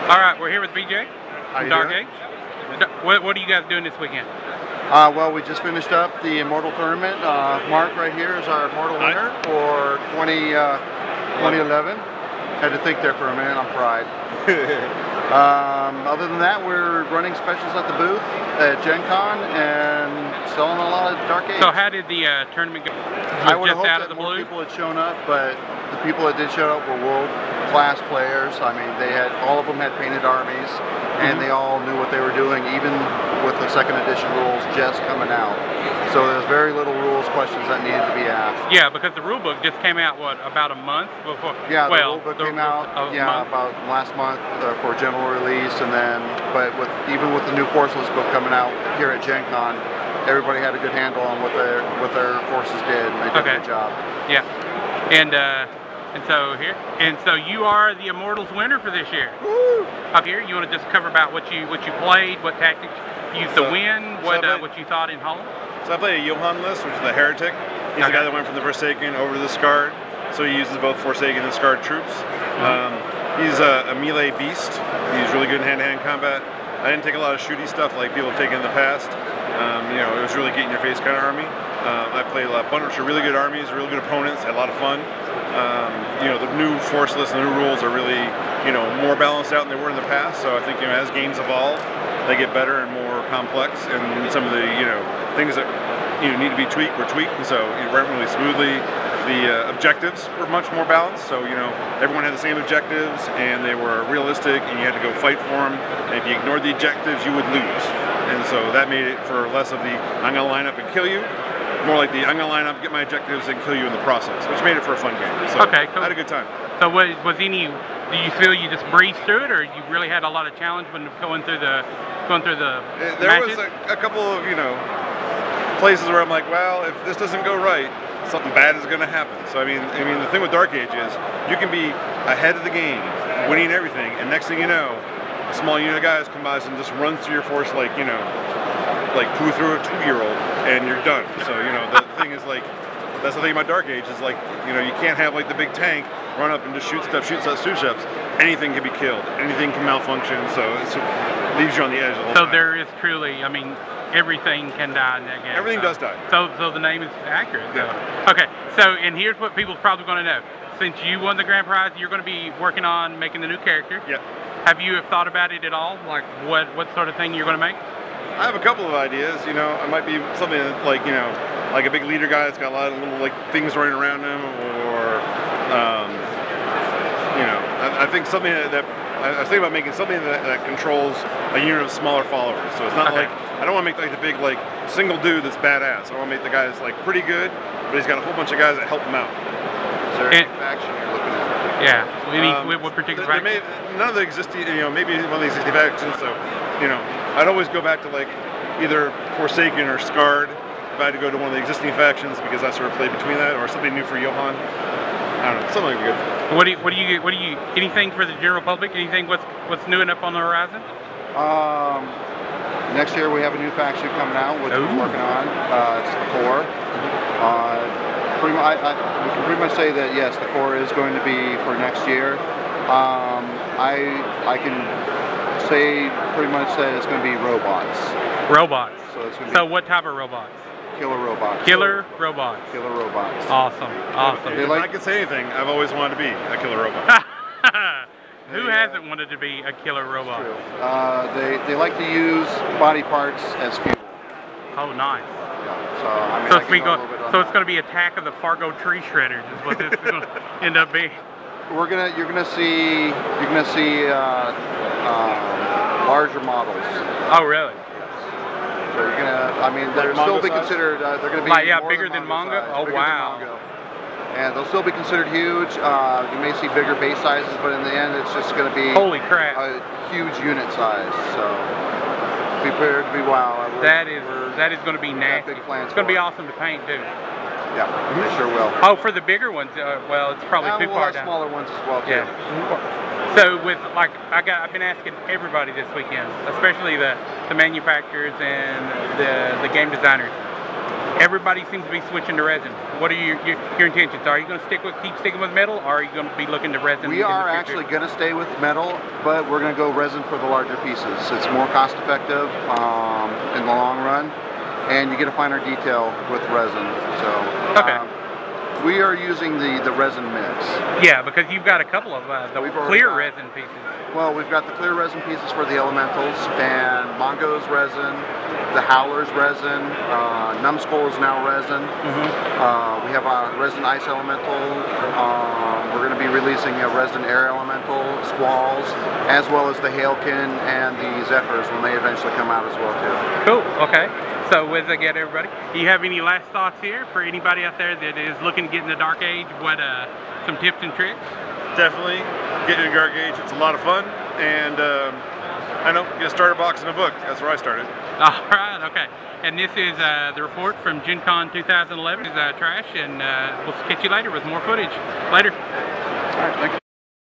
All right, we're here with BJ from Dark Age. What are you guys doing this weekend? Well, we just finished up the Immortal tournament. Mark right here is our Immortal winner for 2011. Had to think there for a minute, I'm fried. Other than that, we're running specials at the booth at GenCon and selling a lot of Dark Age. So how did the tournament go? I would have hoped that more people had shown up, but the people that did show up were world-class players. I mean, all of them had painted armies, and they all knew what they were doing, even with the second edition rules just coming out. So there's very little rules questions that needed to be asked. Yeah, because the rule book just came out, what, about a month before? Yeah, the rule book came out about last month for general release, and then, but even with the new Force List book coming out here at GenCon, everybody had a good handle on what their forces did, and they did a good job. Yeah, and so you are the Immortals winner for this year. Woo! Up here, you want to just cover about what you played, what tactics you used to win, what you thought in Holland? So I played a Johan list, which is the Heretic. He's the guy that went from the Forsaken over to the Scarred, so he uses both Forsaken and Scarred troops. He's a melee beast. He's really good in hand-to-hand combat. I didn't take a lot of shooty stuff like people have taken in the past. You know, it was really get-in-your-face kind of army. I played a bunch of really good armies, really good opponents, had a lot of fun. You know, the new Force List and the new rules are really, you know, more balanced out than they were in the past. So I think, you know, as games evolve, they get better and more complex, and some of the, you know, things that need to be tweaked were tweaked, and so it went really smoothly. The objectives were much more balanced, so you know everyone had the same objectives, and they were realistic, and you had to go fight for them. And if you ignored the objectives, you would lose. And so that made it for less of the I'm gonna line up and kill you, more like the I'm gonna line up, get my objectives, and kill you in the process, which made it for a fun game. So cool. I had a good time. So do you feel you just breezed through it, or you really had a lot of challenge when going through the There matches? was a couple of, you know, places where I'm like, well, if this doesn't go right, something bad is going to happen. So I mean, the thing with Dark Age is you can be ahead of the game, winning everything, and next thing you know, a small unit of guys come by and just runs through your force like, you know, like poo through a 2-year-old, and you're done. So you know, the thing is like, that's the thing about Dark Age is like, you know, you can't have like the big tank run up and just shoot stuff. Anything can be killed. Anything can malfunction. So it leaves you on the edge the whole time. So there is truly, I mean, everything can die in that game. Everything does die. So the name is accurate. Yeah. So. Okay. So and here's what people's probably going to know. Since you won the grand prize, you're going to be working on making the new character. Yeah. Have you thought about it at all? Like what sort of thing you're going to make? I have a couple of ideas. You know, it might be something like, you know, like a big leader guy that's got a lot of little like things running around him, or you know, I think something that I was thinking about making something that controls a unit of smaller followers. So it's not like, I don't want to make like the big like single dude that's badass. I want to make the guy that's like pretty good, but he's got a whole bunch of guys that help him out. Is there any faction you're looking at? Yeah. What particular faction? None of the existing, you know, maybe one of the existing factions. So, you know, I'd always go back to like either Forsaken or Scarred if I had to go to one of the existing factions, because I sort of played between that, or something new for Johan. I don't know, something like good. What do you anything for the general public? Anything what's new and up on the horizon? Next year we have a new faction coming out, which we're working on. It's the Core. We can pretty much say that yes, the Core is going to be for next year. I can say pretty much that it's going to be robots. Robots. So it's going to be. So what type of robots? Killer robots. Killer robots. Killer robots. Awesome. Awesome. If I could say anything, I've always wanted to be a killer robot. Who hasn't wanted to be a killer robot? True. They like to use body parts as fuel. Oh, nice. Yeah. So I mean, so it's going to be Attack of the Fargo Tree Shredders is what this is going to end up being. You're gonna see larger models. Oh, really? So you're gonna, I mean, they'll still be considered. They're gonna be bigger than manga. Size, oh wow! And they'll still be considered huge. You may see bigger base sizes, but in the end, it's just gonna be holy crap, a huge unit size. So be prepared to be wow. That is going to be nasty. It's going to be awesome to paint too. Yeah, they sure will. Oh, for the bigger ones, well, it's probably too far down. Smaller ones as well too. Yeah. So with like I've been asking everybody this weekend, especially the manufacturers and the game designers. Everybody seems to be switching to resin. What are your intentions? Are you going to keep sticking with metal, or are you going to be looking to resin? We are actually going to stay with metal, but we're going to go resin for the larger pieces. It's more cost effective in the long run, and you get a finer detail with resin. So okay. We are using the resin mix. Yeah, because you've got a couple of the clear resin pieces. Well, we've got the clear resin pieces for the elementals, and Mongo's resin, the Howler's resin, Numbskull is now resin. We have a resin ice elemental. We're going to be releasing a resin air elemental, Squalls, as well as the Hailkin and the Zephyrs when they eventually come out as well too. Cool. Okay. So with again, everybody, do you have any last thoughts here for anybody out there that is looking to get in the Dark Age? What some tips and tricks? Definitely get into Dark Age. It's a lot of fun, and I know, get a starter box and a book. That's where I started. All right. Okay. And this is the report from GenCon 2011. This is Trash, and we'll catch you later with more footage. Later. All right. Thank you.